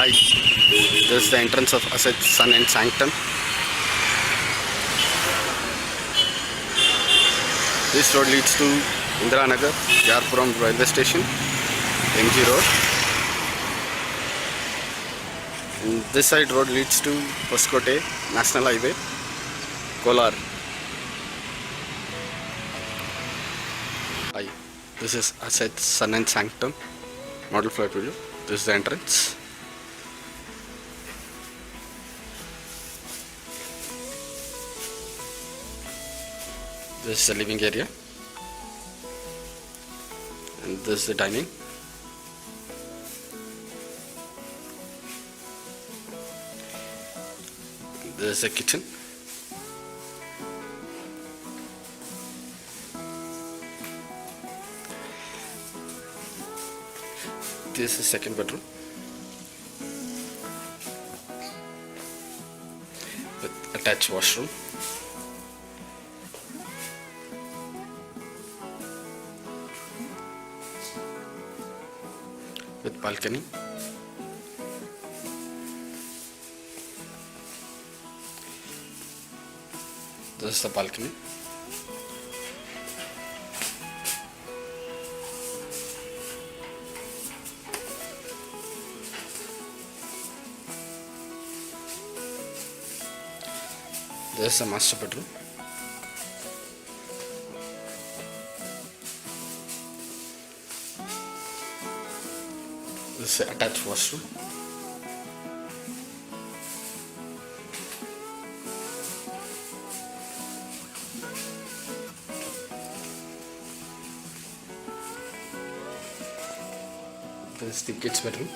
Hi, this is the entrance of Asset Sun and Sanctum. This road leads to Indiranagar, Yarpuram railway station, MG Road. And this side road leads to Hoskote National Highway, Kolar. Hi, this is Asset Sun and Sanctum model flat video. This is the entrance. This is the living area, and this is the dining. This is the kitchen. This is second bedroom with attached washroom. With balcony. This is the balcony. This is the master bedroom. This is the attached washroom. This is the kids' bedroom.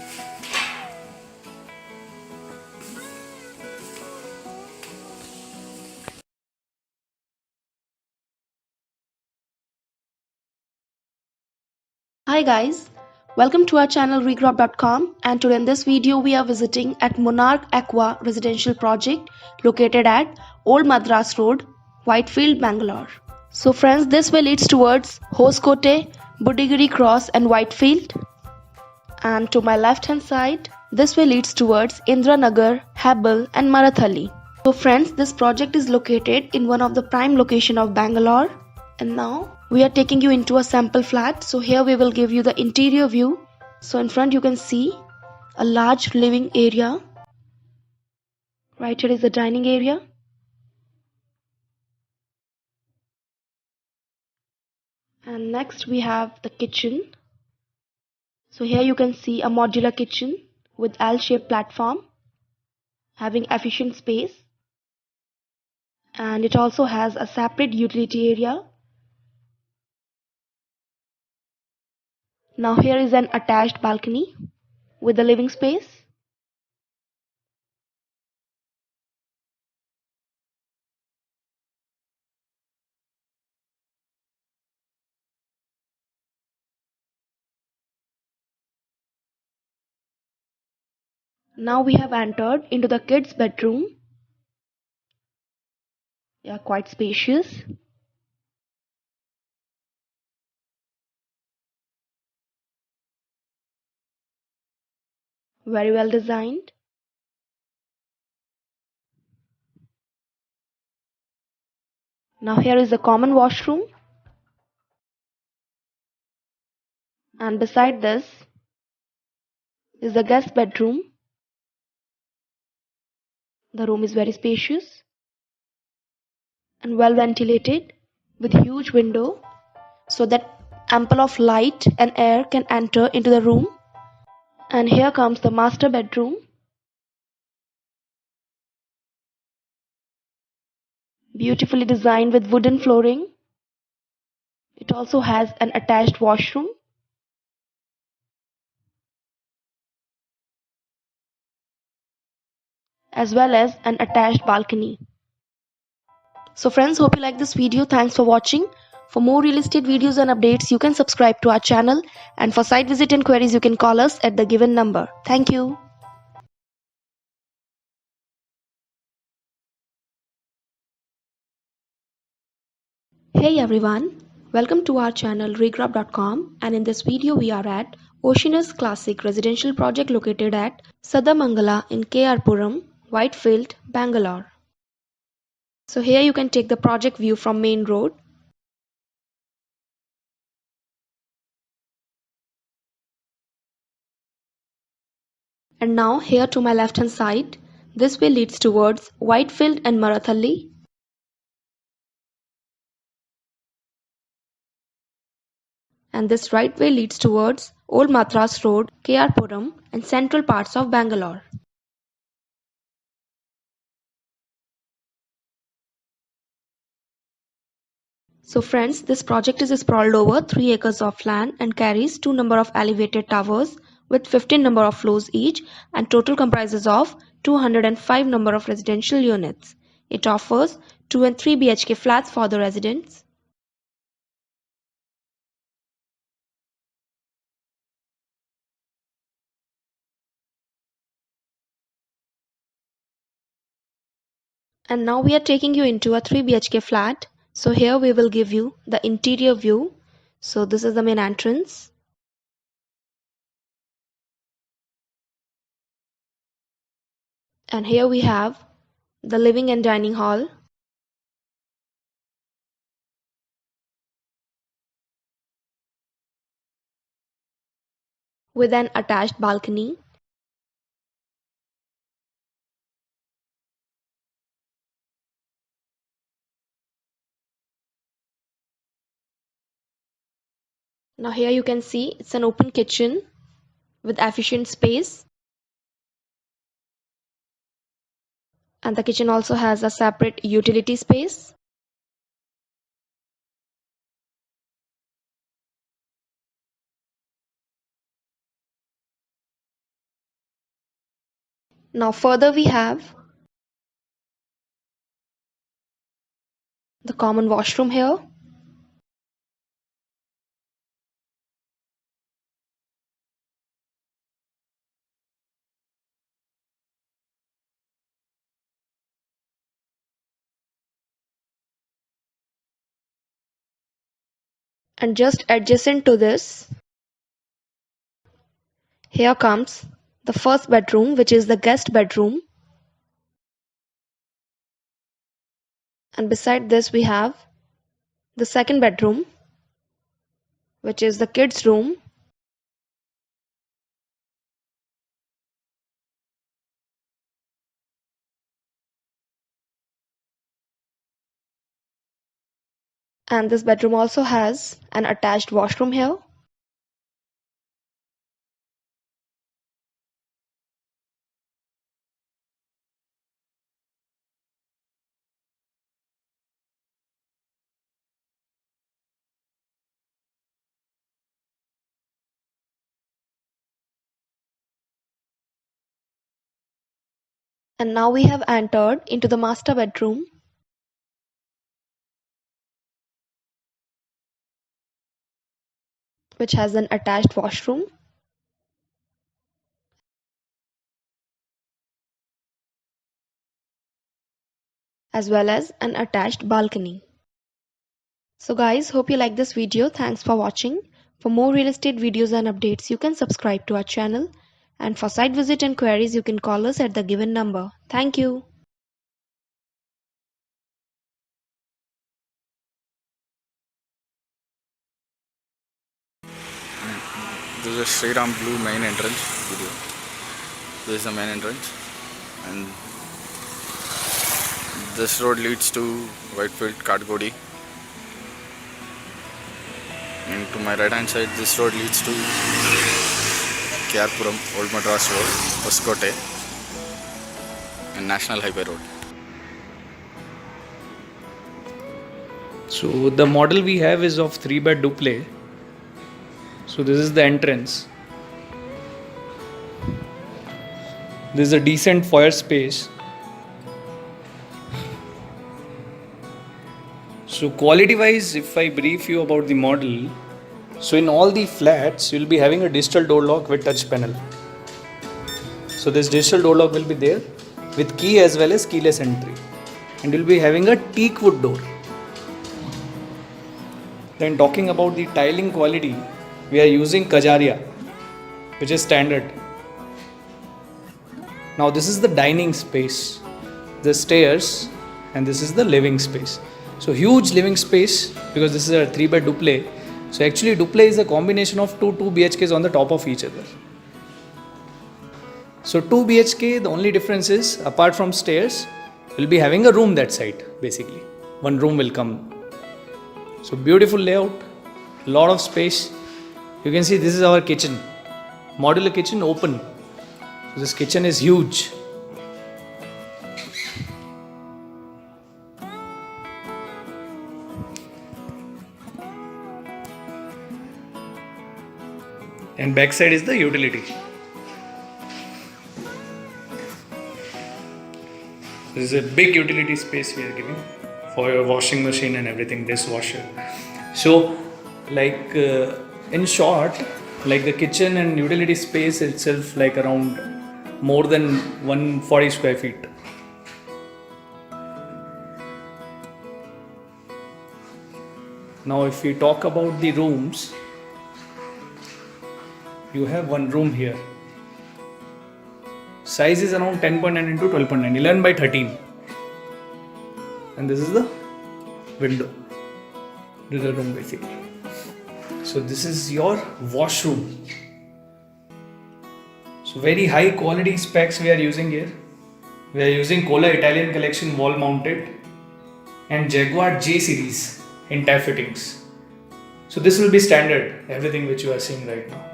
Hi guys, welcome to our channel Regrop.com, and today in this video we are visiting at Monarch Aqua residential project located at Old Madras Road, Whitefield, Bangalore. So friends, this way leads towards Hoskote, Budigiri Cross and Whitefield, and to my left hand side this way leads towards Indiranagar, Hebbal and Marathali. So friends, this project is located in one of the prime location of Bangalore, and now we are taking you into a sample flat. So here we will give you the interior view. So in front you can see a large living area. Right here is the dining area. And next we have the kitchen. So here you can see a modular kitchen with L-shaped platform having efficient space. And it also has a separate utility area. Now here is an attached balcony with the living space. Now we have entered into the kids' bedroom. They are quite spacious. Very well designed. Now here is the common washroom, and beside this is the guest bedroom. The room is very spacious and well ventilated with huge window so that ample of light and air can enter into the room. And here comes the master bedroom. Beautifully designed with wooden flooring. It also has an attached washroom. As well as an attached balcony. So friends, hope you like this video. Thanks for watching. For more real estate videos and updates, you can subscribe to our channel, and for site visit and queries, you can call us at the given number. Thank you. Hey everyone, welcome to our channel Regrop.com, and in this video we are at Oceanus Classic residential project located at Sadamangala in KR Puram, Whitefield, Bangalore. So here you can take the project view from main road. And now here to my left hand side, this way leads towards Whitefield and Marathalli. And this right way leads towards Old Madras Road, KR Puram and central parts of Bangalore. So friends, this project is sprawled over 3 acres of land and carries 2 number of elevated towers with 15 number of floors each and total comprises of 205 number of residential units. It offers 2 and 3 BHK flats for the residents. And now we are taking you into a 3 BHK flat. So here we will give you the interior view. So this is the main entrance. And here we have the living and dining hall. With an attached balcony. Now here you can see it's an open kitchen with efficient space. And the kitchen also has a separate utility space. Now further we have the common washroom here. And just adjacent to this, here comes the first bedroom, which is the guest bedroom. And beside this we have the second bedroom, which is the kids' room. And this bedroom also has an attached washroom here. And now we have entered into the master bedroom, which has an attached washroom as well as an attached balcony. So guys, hope you like this video. Thanks for watching. For more real estate videos and updates, you can subscribe to our channel. And for site visit and queries, you can call us at the given number. Thank you. This is Sriram Blue main entrance video. This is the main entrance, and this road leads to Whitefield, Katgodi. And to my right hand side, this road leads to KR Puram, Old Madras Road, Hoskote, and National Highway Road. So the model we have is of 3-bed duplex. So this is the entrance. This is a decent foyer space. So quality wise, if I brief you about the model, so in all the flats you'll be having a digital door lock with touch panel. So this digital door lock will be there with key as well as keyless entry, and you'll be having a teak wood door. Then talking about the tiling quality, we are using Kajaria. which is standard. Now this is the dining space, the stairs, and this is the living space. So huge living space because this is a 3-bed duplex. So actually duplex is a combination of two BHKs on the top of each other. So 2 BHK, the only difference is apart from stairs, we'll be having a room that side basically. One room will come. So beautiful layout, lot of space. You can see this is our kitchen. Modular kitchen open. So this kitchen is huge. And backside is the utility. This is a big utility space we are giving for your washing machine and everything, dishwasher. So, like in short, like the kitchen and utility space itself, like around more than 140 square feet. Now, if we talk about the rooms, you have one room here. Size is around 10.9 into 12.9, 11 by 13. And this is the window. This is the room basically. So this is your washroom. So very high quality specs we are using here. We are using Kohler Italian Collection wall mounted and Jaguar J series in tap fittings. So this will be standard, everything which you are seeing right now.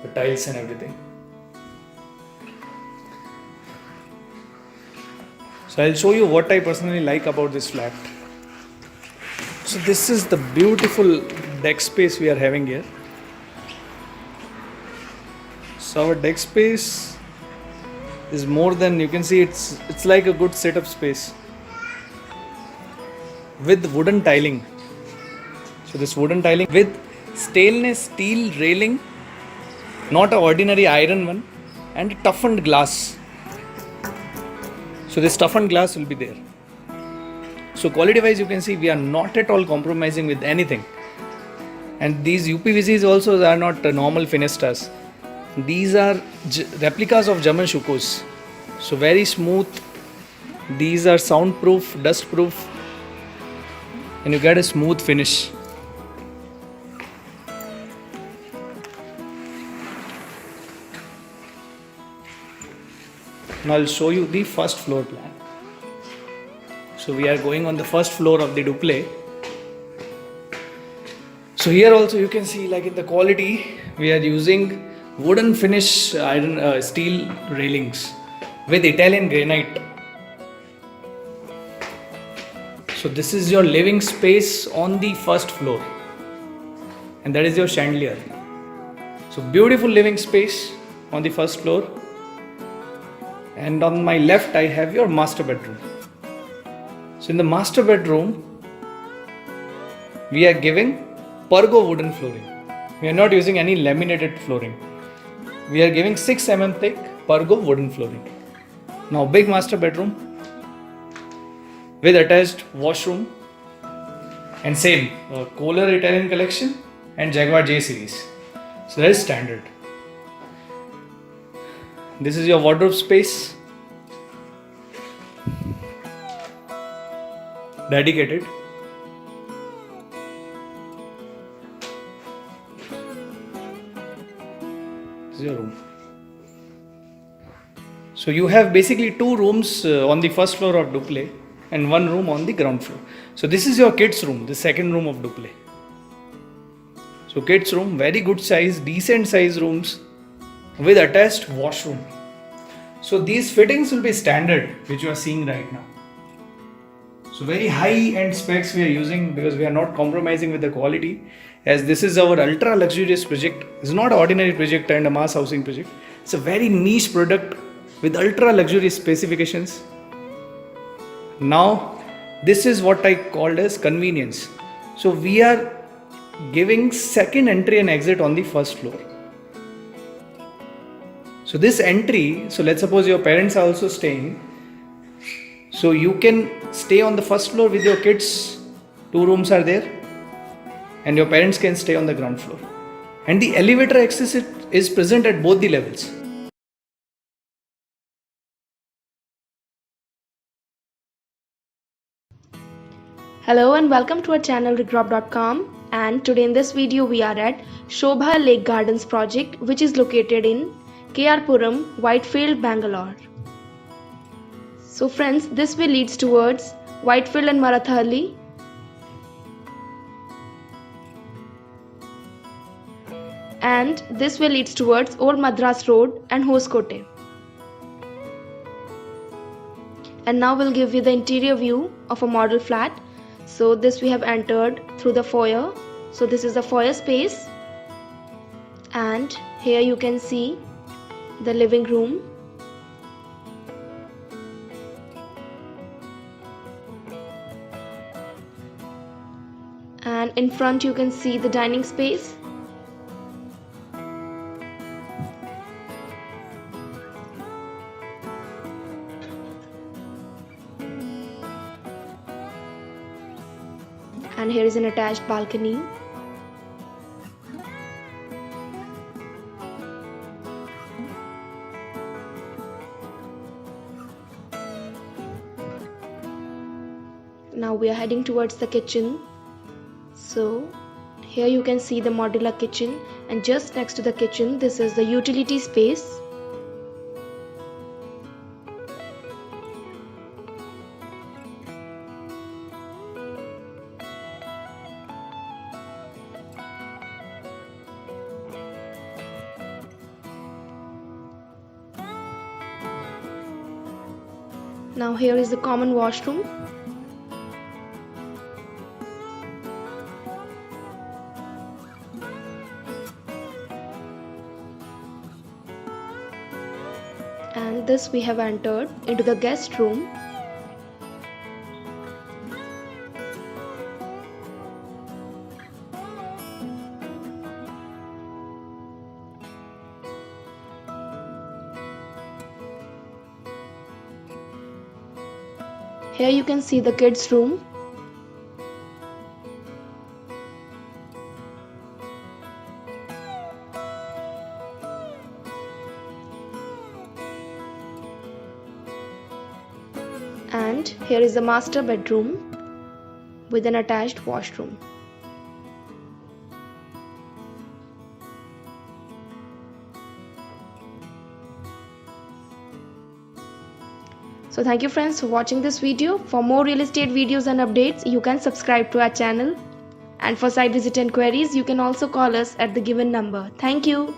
The tiles and everything. So I'll show you what I personally like about this flat. So this is the beautiful deck space we are having here. So our deck space is more than, you can see it's like a good setup space with wooden tiling. So this wooden tiling with stainless steel railing, not an ordinary iron one, and toughened glass. So this toughened glass will be there. So quality wise you can see we are not at all compromising with anything. And these UPVCs also are not normal Finestas. These are replicas of German Shukos. So very smooth. These are soundproof, dustproof, and you get a smooth finish. Now I'll show you the first floor plan. So we are going on the first floor of the duplex. So here also you can see, like in the quality, we are using wooden finish iron steel railings with Italian granite. So this is your living space on the first floor, and that is your chandelier. So beautiful living space on the first floor. And on my left I have your master bedroom. So in the master bedroom we are giving Pergo wooden flooring. We are not using any laminated flooring. We are giving 6 mm thick Pergo wooden flooring. Now big master bedroom with attached washroom and same Kohler Italian Collection and Jaguar J series. So that is standard. This is your wardrobe space, dedicated. This is your room. So you have basically 2 rooms on the first floor of duplex and 1 room on the ground floor. So this is your kids room, the second room of duplex. So kids room, very good size, decent size rooms with attached washroom. So these fittings will be standard, which you are seeing right now. So very high end specs we are using because we are not compromising with the quality, as this is our ultra luxurious project. It's not an ordinary project and a mass housing project. It's a very niche product with ultra luxurious specifications. Now this is what I called as convenience. So we are giving second entry and exit on the first floor. So this entry, so let's suppose your parents are also staying. So you can stay on the first floor with your kids, 2 rooms are there, and your parents can stay on the ground floor. And the elevator access is present at both the levels. Hello and welcome to our channel RigRob.com, and today in this video we are at Shobha Lake Gardens project, which is located in KR Puram, Whitefield, Bangalore. So friends, this way leads towards Whitefield and Marathahalli. And this way leads towards Old Madras Road and Hoskote. And now we'll give you the interior view of a model flat. So this we have entered through the foyer. So this is the foyer space, and here you can see the living room. And in front you can see the dining space. And here is an attached balcony. Now we are heading towards the kitchen. So here you can see the modular kitchen, and just next to the kitchen this is the utility space. Now here is the common washroom. And this we have entered into the guest room. Here you can see the kids' room. And here is the master bedroom with an attached washroom. So thank you friends for watching this video. For more real estate videos and updates, you can subscribe to our channel. And for site visit enquiries, you can also call us at the given number. Thank you.